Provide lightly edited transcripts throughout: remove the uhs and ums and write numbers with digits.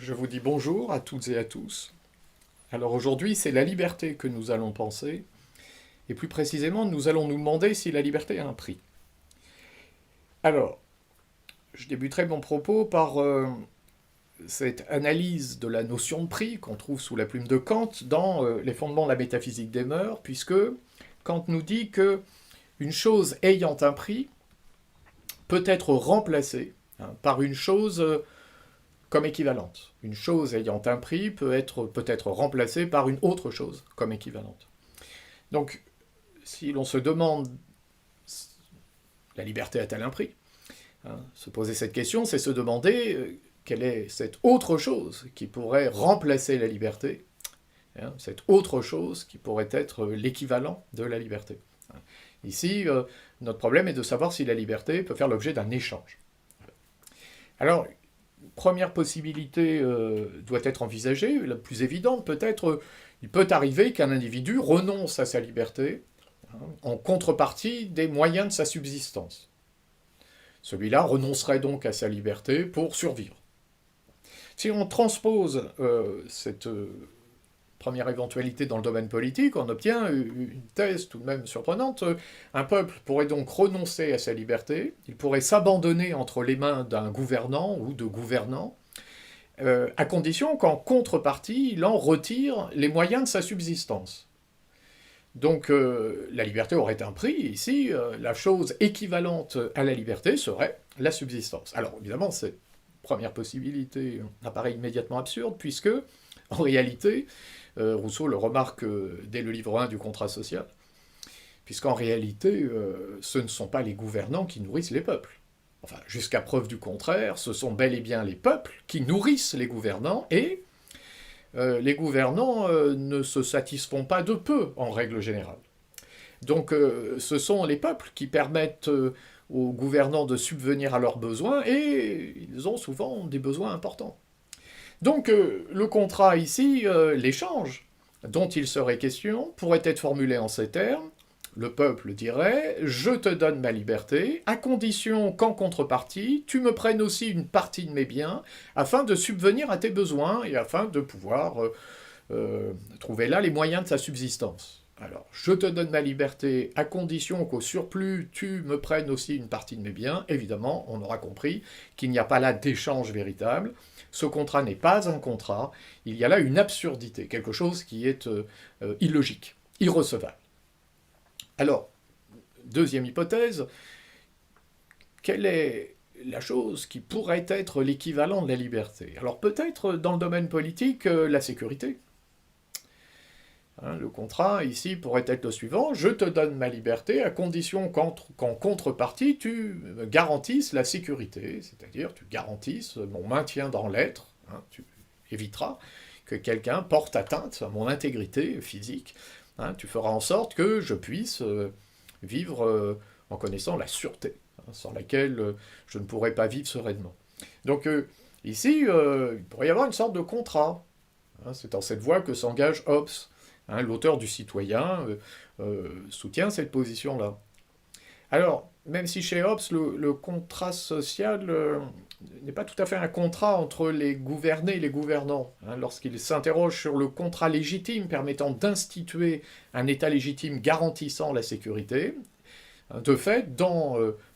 Je vous dis bonjour à toutes et à tous. Alors aujourd'hui, c'est la liberté que nous allons penser, et plus précisément, nous allons nous demander si la liberté a un prix. Alors, je débuterai mon propos par cette analyse de la notion de prix qu'on trouve sous la plume de Kant dans les fondements de la métaphysique des mœurs, puisque Kant nous dit que une chose ayant un prix peut être remplacée par une chose comme équivalente. Une chose ayant un prix peut être remplacée par une autre chose comme équivalente. Donc, si l'on se demande la liberté a-t-elle un prix, se poser cette question, c'est se demander quelle est cette autre chose qui pourrait remplacer la liberté, cette autre chose qui pourrait être l'équivalent de la liberté. Ici, notre problème est de savoir si la liberté peut faire l'objet d'un échange. Alors, première possibilité doit être envisagée, la plus évidente peut-être, il peut arriver qu'un individu renonce à sa liberté en contrepartie des moyens de sa subsistance. Celui-là renoncerait donc à sa liberté pour survivre. Si on transpose cette première éventualité dans le domaine politique, on obtient une thèse tout de même surprenante. Un peuple pourrait donc renoncer à sa liberté, il pourrait s'abandonner entre les mains d'un gouvernant ou de gouvernants, à condition qu'en contrepartie, il en retire les moyens de sa subsistance. Donc la liberté aurait un prix, ici, la chose équivalente à la liberté serait la subsistance. Alors évidemment, cette première possibilité apparaît immédiatement absurde, puisque, en réalité, Rousseau le remarque dès le livre 1 du contrat social, puisqu'en réalité, ce ne sont pas les gouvernants qui nourrissent les peuples. Enfin, jusqu'à preuve du contraire, ce sont bel et bien les peuples qui nourrissent les gouvernants, et les gouvernants ne se satisfont pas de peu, en règle générale. Donc ce sont les peuples qui permettent aux gouvernants de subvenir à leurs besoins, et ils ont souvent des besoins importants. Donc le contrat ici, l'échange dont il serait question, pourrait être formulé en ces termes. Le peuple dirait « Je te donne ma liberté, à condition qu'en contrepartie, tu me prennes aussi une partie de mes biens, afin de subvenir à tes besoins et afin de pouvoir trouver là les moyens de sa subsistance. » Alors, je te donne ma liberté à condition qu'au surplus, tu me prennes aussi une partie de mes biens. Évidemment, on aura compris qu'il n'y a pas là d'échange véritable. Ce contrat n'est pas un contrat. Il y a là une absurdité, quelque chose qui est illogique, irrecevable. Alors, deuxième hypothèse, quelle est la chose qui pourrait être l'équivalent de la liberté? Alors peut-être dans le domaine politique, la sécurité. Le contrat, ici, pourrait être le suivant. Je te donne ma liberté à condition qu'en contrepartie, tu me garantisses la sécurité, c'est-à-dire tu garantisses mon maintien dans l'être, tu éviteras que quelqu'un porte atteinte à mon intégrité physique, tu feras en sorte que je puisse vivre en connaissant la sûreté, sans laquelle je ne pourrais pas vivre sereinement. Donc ici, il pourrait y avoir une sorte de contrat. C'est dans cette voie que s'engage Hobbes. L'auteur du Citoyen soutient cette position-là. Alors, même si chez Hobbes, le contrat social n'est pas tout à fait un contrat entre les gouvernés et les gouvernants, lorsqu'il s'interroge sur le contrat légitime permettant d'instituer un État légitime garantissant la sécurité, de fait,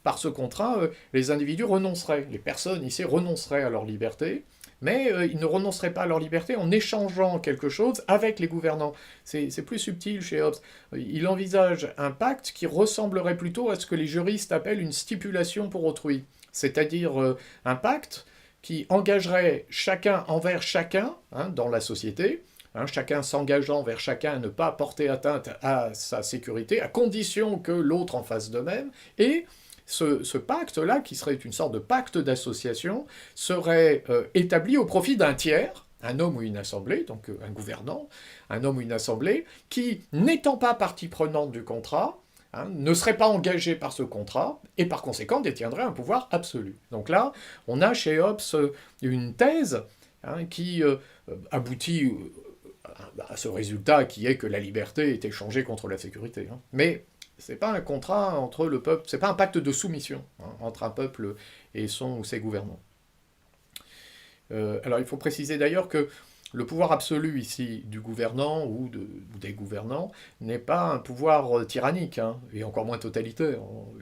par ce contrat, les individus renonceraient, les personnes ici renonceraient à leur liberté, mais ils ne renonceraient pas à leur liberté en échangeant quelque chose avec les gouvernants. C'est plus subtil chez Hobbes. Il envisage un pacte qui ressemblerait plutôt à ce que les juristes appellent une stipulation pour autrui, c'est-à-dire un pacte qui engagerait chacun envers chacun dans la société, chacun s'engageant vers chacun à ne pas porter atteinte à sa sécurité, à condition que l'autre en fasse de même, et ce pacte-là, qui serait une sorte de pacte d'association, serait établi au profit d'un tiers, un homme ou une assemblée, donc un gouvernant, un homme ou une assemblée, qui, n'étant pas partie prenante du contrat, ne serait pas engagé par ce contrat, et par conséquent détiendrait un pouvoir absolu. Donc là, on a chez Hobbes une thèse qui aboutit à ce résultat qui est que la liberté est échangée contre la sécurité. Mais c'est pas un contrat entre le peuple, c'est pas un pacte de soumission entre un peuple et son ou ses gouvernants. Alors il faut préciser d'ailleurs que le pouvoir absolu ici du gouvernant ou des gouvernants n'est pas un pouvoir tyrannique, hein, et encore moins totalitaire,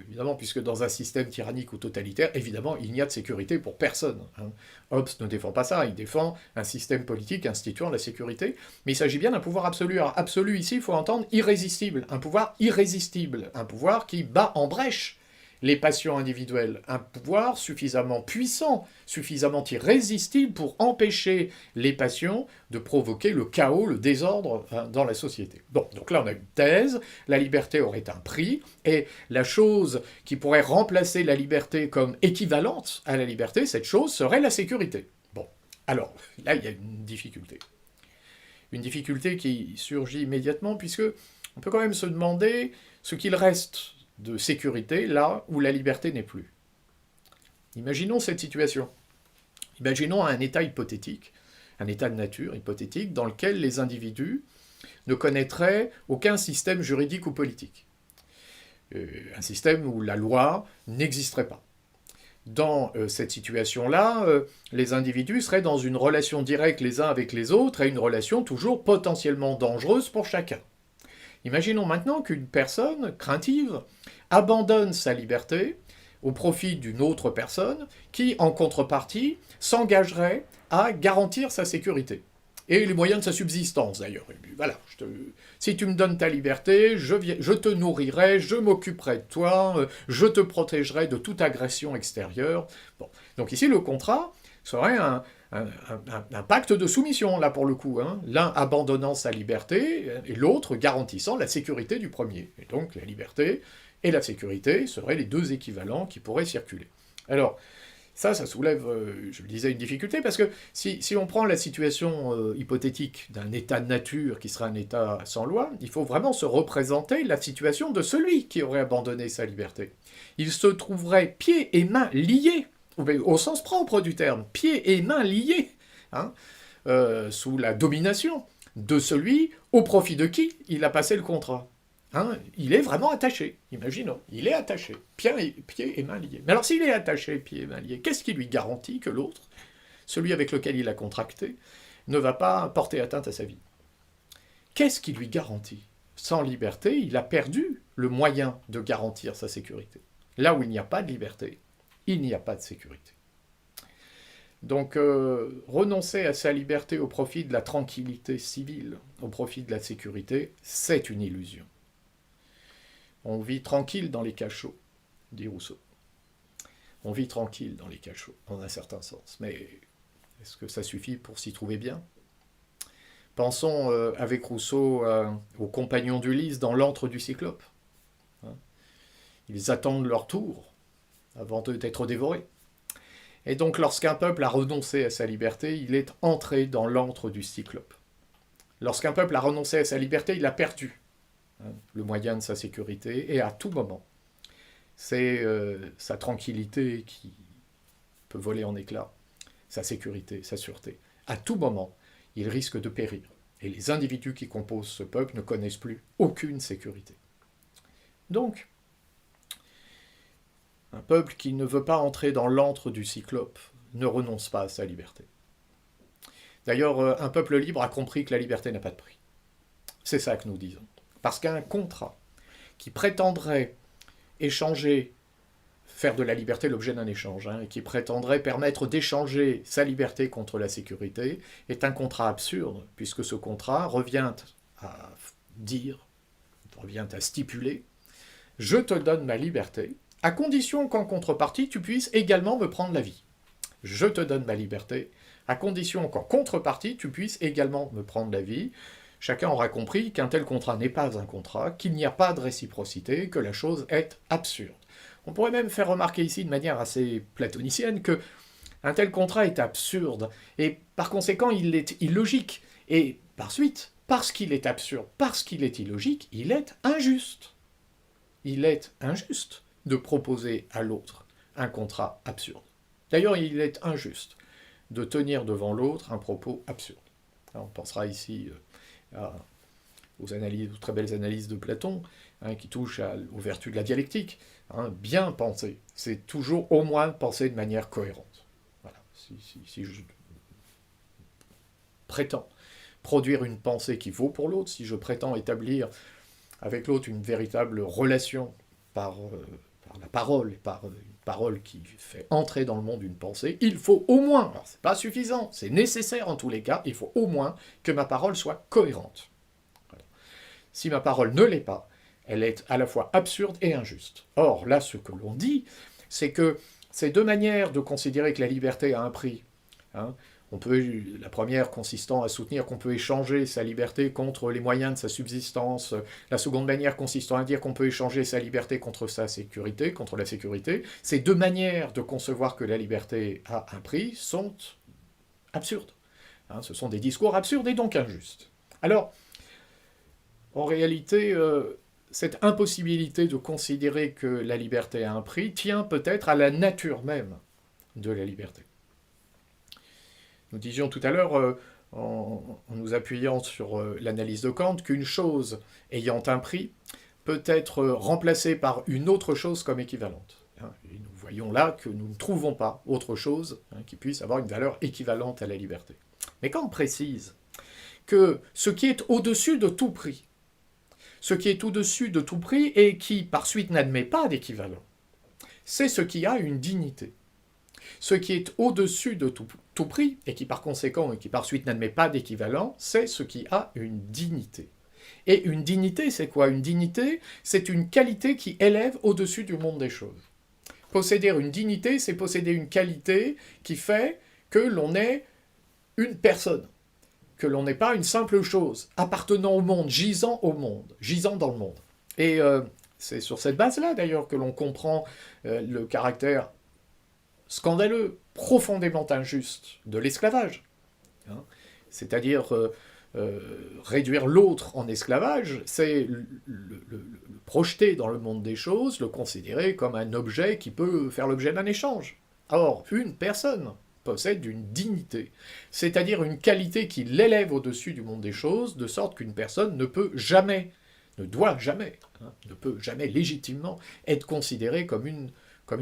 évidemment, puisque dans un système tyrannique ou totalitaire, évidemment, il n'y a de sécurité pour personne. Hein. Hobbes ne défend pas ça, il défend un système politique instituant la sécurité, mais il s'agit bien d'un pouvoir absolu. Alors absolu ici, il faut entendre irrésistible, un pouvoir qui bat en brèche les passions individuelles, un pouvoir suffisamment puissant, suffisamment irrésistible pour empêcher les passions de provoquer le chaos, le désordre dans la société. Bon, donc là on a une thèse, la liberté aurait un prix, et la chose qui pourrait remplacer la liberté comme équivalente à la liberté, cette chose serait la sécurité. Bon, alors là il y a une difficulté. Une difficulté qui surgit immédiatement, puisque on peut quand même se demander ce qu'il reste de sécurité là où la liberté n'est plus. Imaginons cette situation. Imaginons un état hypothétique, un état de nature hypothétique dans lequel les individus ne connaîtraient aucun système juridique ou politique. Un système où la loi n'existerait pas. Dans cette situation-là, les individus seraient dans une relation directe les uns avec les autres et une relation toujours potentiellement dangereuse pour chacun. Imaginons maintenant qu'une personne craintive abandonne sa liberté au profit d'une autre personne qui, en contrepartie, s'engagerait à garantir sa sécurité. Et les moyens de sa subsistance, d'ailleurs. Voilà, si tu me donnes ta liberté, je te nourrirai, je m'occuperai de toi, je te protégerai de toute agression extérieure. Bon. Donc ici, le contrat serait un pacte de soumission, là, pour le coup. Hein. L'un abandonnant sa liberté et l'autre garantissant la sécurité du premier. Et donc, la liberté et la sécurité seraient les deux équivalents qui pourraient circuler. Alors, ça soulève, je le disais, une difficulté, parce que si on prend la situation hypothétique d'un état de nature qui serait un état sans loi, il faut vraiment se représenter la situation de celui qui aurait abandonné sa liberté. Il se trouverait pieds et mains liés, au sens propre du terme, pieds et mains liés, hein, sous la domination de celui au profit de qui il a passé le contrat. Hein, il est vraiment attaché, imaginons, il est attaché, pieds et mains liés. Mais alors s'il est attaché, pieds et mains liés, qu'est-ce qui lui garantit que l'autre, celui avec lequel il a contracté, ne va pas porter atteinte à sa vie? Qu'est-ce qui lui garantit? Sans liberté, il a perdu le moyen de garantir sa sécurité. Là où il n'y a pas de liberté, il n'y a pas de sécurité. Donc renoncer à sa liberté au profit de la tranquillité civile, au profit de la sécurité, c'est une illusion. On vit tranquille dans les cachots, dit Rousseau. On vit tranquille dans les cachots, dans un certain sens. Mais est-ce que ça suffit pour s'y trouver bien? Pensons avec Rousseau aux compagnons d'Ulysse dans l'antre du Cyclope. Hein, ils attendent leur tour avant d'être dévorés. Et donc lorsqu'un peuple a renoncé à sa liberté, il est entré dans l'antre du Cyclope. Lorsqu'un peuple a renoncé à sa liberté, il a perdu le moyen de sa sécurité, et à tout moment, c'est sa tranquillité qui peut voler en éclats, sa sécurité, sa sûreté. À tout moment, il risque de périr. Et les individus qui composent ce peuple ne connaissent plus aucune sécurité. Donc, un peuple qui ne veut pas entrer dans l'antre du Cyclope ne renonce pas à sa liberté. D'ailleurs, un peuple libre a compris que la liberté n'a pas de prix. C'est ça que nous disons. Parce qu'un contrat qui prétendrait échanger, faire de la liberté l'objet d'un échange, et qui prétendrait permettre d'échanger sa liberté contre la sécurité, est un contrat absurde, puisque ce contrat revient à dire, revient à stipuler, je te donne ma liberté, à condition qu'en contrepartie, tu puisses également me prendre la vie. Je te donne ma liberté, à condition qu'en contrepartie, tu puisses également me prendre la vie. Chacun aura compris qu'un tel contrat n'est pas un contrat, qu'il n'y a pas de réciprocité, que la chose est absurde. On pourrait même faire remarquer ici de manière assez platonicienne que un tel contrat est absurde, et par conséquent il est illogique. Et par suite, parce qu'il est absurde, parce qu'il est illogique, il est injuste. Il est injuste de proposer à l'autre un contrat absurde. D'ailleurs, il est injuste de tenir devant l'autre un propos absurde. Alors, on pensera ici aux très belles analyses de Platon, qui touchent aux vertus de la dialectique. Bien penser, c'est toujours au moins penser de manière cohérente. Voilà. Si je prétends produire une pensée qui vaut pour l'autre, si je prétends établir avec l'autre une véritable relation par la parole, et par une parole qui fait entrer dans le monde une pensée, il faut au moins, alors c'est pas suffisant, c'est nécessaire en tous les cas, il faut au moins que ma parole soit cohérente. Voilà. Si ma parole ne l'est pas, elle est à la fois absurde et injuste. Or, là, ce que l'on dit, c'est que ces deux manières de considérer que la liberté a un prix, hein, la première consistant à soutenir qu'on peut échanger sa liberté contre les moyens de sa subsistance, la seconde manière consistant à dire qu'on peut échanger sa liberté contre sa sécurité, contre la sécurité, ces deux manières de concevoir que la liberté a un prix sont absurdes. Hein, ce sont des discours absurdes et donc injustes. Alors, en réalité, cette impossibilité de considérer que la liberté a un prix tient peut-être à la nature même de la liberté. Nous disions tout à l'heure, en nous appuyant sur l'analyse de Kant, qu'une chose ayant un prix peut être remplacée par une autre chose comme équivalente. Et nous voyons là que nous ne trouvons pas autre chose qui puisse avoir une valeur équivalente à la liberté. Mais Kant précise que ce qui est au-dessus de tout prix, ce qui est au-dessus de tout prix et qui par suite n'admet pas d'équivalent, c'est ce qui a une dignité. Ce qui est au-dessus de tout prix, et qui par conséquent, et qui par suite n'admet pas d'équivalent, c'est ce qui a une dignité. Et une dignité, c'est quoi? Une dignité, c'est une qualité qui élève au-dessus du monde des choses. Posséder une dignité, c'est posséder une qualité qui fait que l'on est une personne, que l'on n'est pas une simple chose, appartenant au monde, gisant dans le monde. Et c'est sur cette base-là, d'ailleurs, que l'on comprend le caractère scandaleux, profondément injuste de l'esclavage. Hein, c'est-à-dire réduire l'autre en esclavage, c'est le projeter dans le monde des choses, le considérer comme un objet qui peut faire l'objet d'un échange. Or, une personne possède une dignité, c'est-à-dire une qualité qui l'élève au-dessus du monde des choses, de sorte qu'une personne ne peut jamais, ne doit jamais, ne peut jamais légitimement être considérée comme une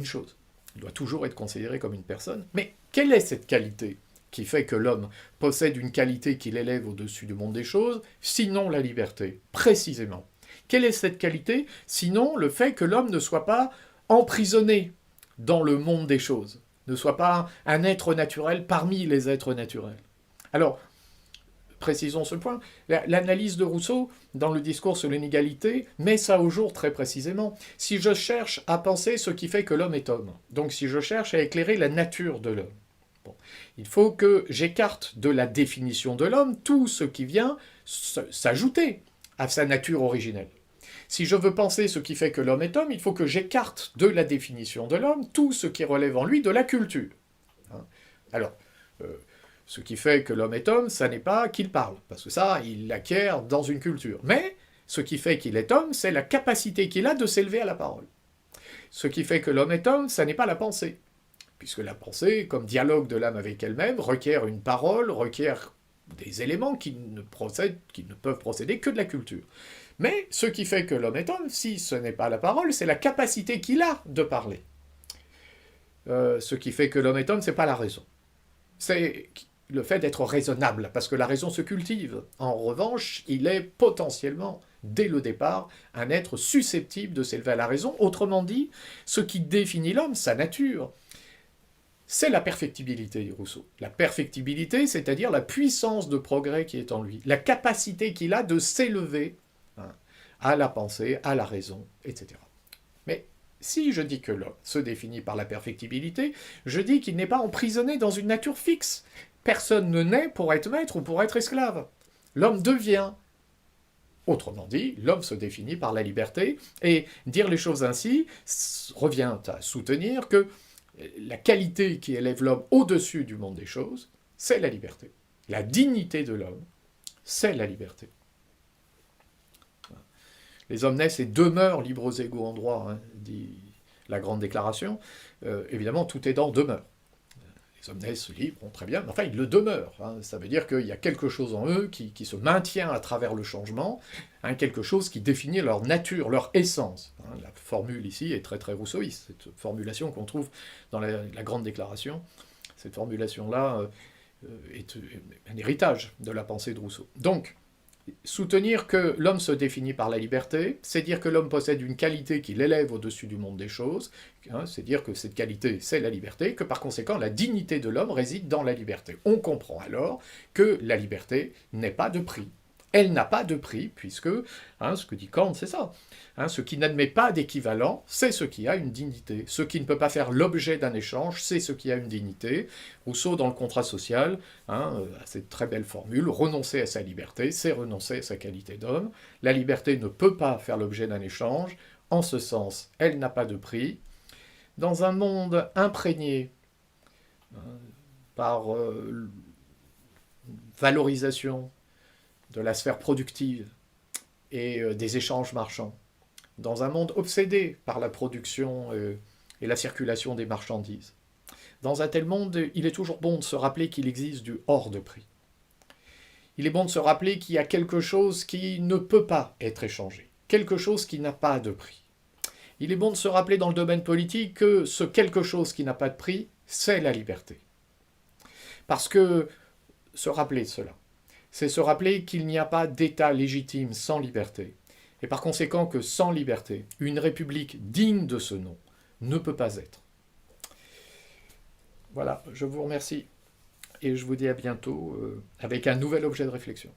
chose. Il doit toujours être considéré comme une personne. Mais quelle est cette qualité qui fait que l'homme possède une qualité qui l'élève au-dessus du monde des choses, sinon la liberté, précisément? Quelle est cette qualité, sinon le fait que l'homme ne soit pas emprisonné dans le monde des choses, ne soit pas un être naturel parmi les êtres naturels? Alors, précisons ce point, l'analyse de Rousseau, dans le discours sur l'inégalité, met ça au jour très précisément. Si je cherche à penser ce qui fait que l'homme est homme, donc si je cherche à éclairer la nature de l'homme, bon, il faut que j'écarte de la définition de l'homme tout ce qui vient s'ajouter à sa nature originelle. Si je veux penser ce qui fait que l'homme est homme, il faut que j'écarte de la définition de l'homme tout ce qui relève en lui de la culture. Alors, ce qui fait que l'homme est homme, ça n'est pas qu'il parle, parce que ça, il l'acquiert dans une culture. Mais ce qui fait qu'il est homme, c'est la capacité qu'il a de s'élever à la parole. Ce qui fait que l'homme est homme, ça n'est pas la pensée, puisque la pensée, comme dialogue de l'âme avec elle-même, requiert une parole, requiert des éléments qui ne peuvent procéder que de la culture. Mais ce qui fait que l'homme est homme, si ce n'est pas la parole, c'est la capacité qu'il a de parler. Ce qui fait que l'homme est homme, c'est pas la raison. C'est le fait d'être raisonnable, parce que la raison se cultive. En revanche, il est potentiellement, dès le départ, un être susceptible de s'élever à la raison. Autrement dit, ce qui définit l'homme, sa nature, c'est la perfectibilité, dit Rousseau. La perfectibilité, c'est-à-dire la puissance de progrès qui est en lui, la capacité qu'il a de s'élever à la pensée, à la raison, etc. Mais si je dis que l'homme se définit par la perfectibilité, je dis qu'il n'est pas emprisonné dans une nature fixe. Personne ne naît pour être maître ou pour être esclave. L'homme devient. Autrement dit, l'homme se définit par la liberté, et dire les choses ainsi revient à soutenir que la qualité qui élève l'homme au-dessus du monde des choses, c'est la liberté. La dignité de l'homme, c'est la liberté. Les hommes naissent et demeurent libres égaux en droit, dit la Grande Déclaration. Évidemment, tout est dans demeure. Les hommes naissent libres, bon, très bien, mais enfin, ils le demeurent. Ça veut dire qu'il y a quelque chose en eux qui se maintient à travers le changement, quelque chose qui définit leur nature, leur essence. La formule ici est très très rousseauiste, cette formulation qu'on trouve dans la Grande Déclaration. Cette formulation-là est un héritage de la pensée de Rousseau. Donc, soutenir que l'homme se définit par la liberté, c'est dire que l'homme possède une qualité qui l'élève au-dessus du monde des choses, hein, c'est dire que cette qualité, c'est la liberté, que par conséquent, la dignité de l'homme réside dans la liberté. On comprend alors que la liberté n'est pas de prix. Elle n'a pas de prix, puisque, hein, ce que dit Kant, c'est ça. Hein, ce qui n'admet pas d'équivalent, c'est ce qui a une dignité. Ce qui ne peut pas faire l'objet d'un échange, c'est ce qui a une dignité. Rousseau, dans le contrat social, hein, a cette très belle formule, renoncer à sa liberté, c'est renoncer à sa qualité d'homme. La liberté ne peut pas faire l'objet d'un échange. En ce sens, elle n'a pas de prix. Dans un monde imprégné par valorisation de la sphère productive et des échanges marchands, dans un monde obsédé par la production et la circulation des marchandises. Dans un tel monde, il est toujours bon de se rappeler qu'il existe du hors de prix. Il est bon de se rappeler qu'il y a quelque chose qui ne peut pas être échangé, quelque chose qui n'a pas de prix. Il est bon de se rappeler dans le domaine politique que ce quelque chose qui n'a pas de prix, c'est la liberté. Parce que se rappeler de cela, c'est se rappeler qu'il n'y a pas d'État légitime sans liberté. Et par conséquent que sans liberté, une république digne de ce nom ne peut pas être. Voilà, je vous remercie et je vous dis à bientôt avec un nouvel objet de réflexion.